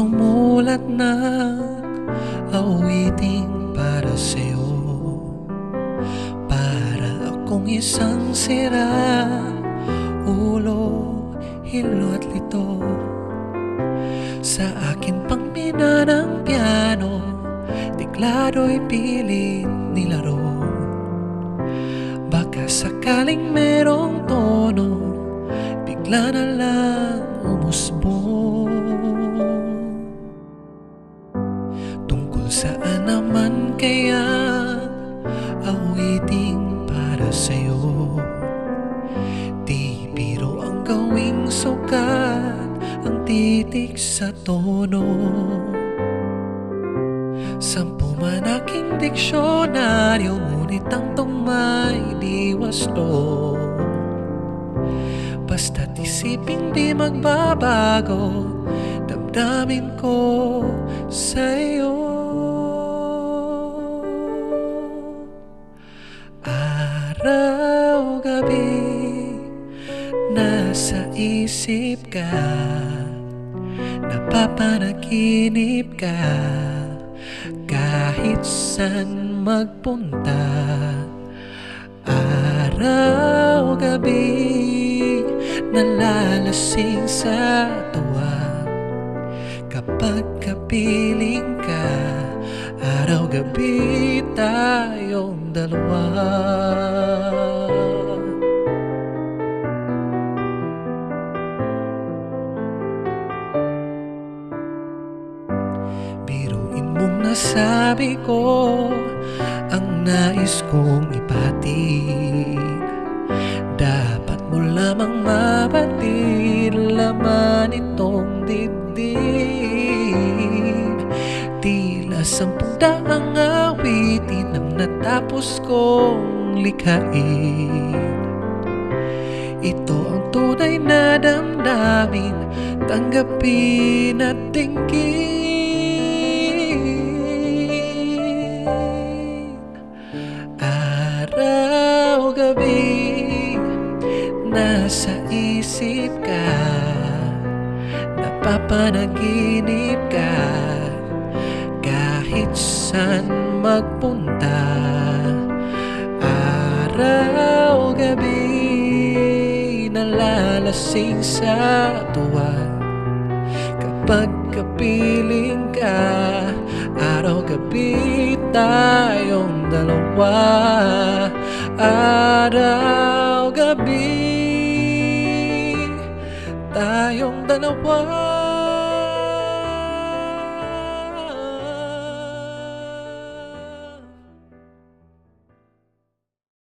sumulat ng awiting para sa'yo, para akong isang sira ulo, hilo at lito. Sa akin pang mina ng piano, tiklado'y pilit nilaro. Baka sakaling merong tono, bigla na lang umusbong. Tungkol saan naman kaya awiting para sa'yo? Di biro ang gawing sukat, ang titik sa tono. Sampu man aking diksyonaryo, ngunit ang tungmay di wasto. Basta't isiping di magbabago, damdamin ko sa'yo. Araw-gabi nasa isip ka, napapanaginip ka, kahit saan magpunta. Araw-gabi nalalasing sa tuwa, kapag kapiling ka. Araw-gabi tayong dalawa. Biruin mong nasabi ko ang nais kong ipahatid. Dapat mo lamang mabatid, laman itong dibdib. Tila 10 daang awitin ang natapos kong likhain. Ito ang tunay na damdamin, tanggapin at tingin. Araw-gabi nasa isip ka, napapanaginip ka, kahit saan magpunta. Araw-gabi nalalasing sa tuwa, kapag kapiling ka. Araw-gabi tayong dalawa. Araw-gabi tayong dalawa.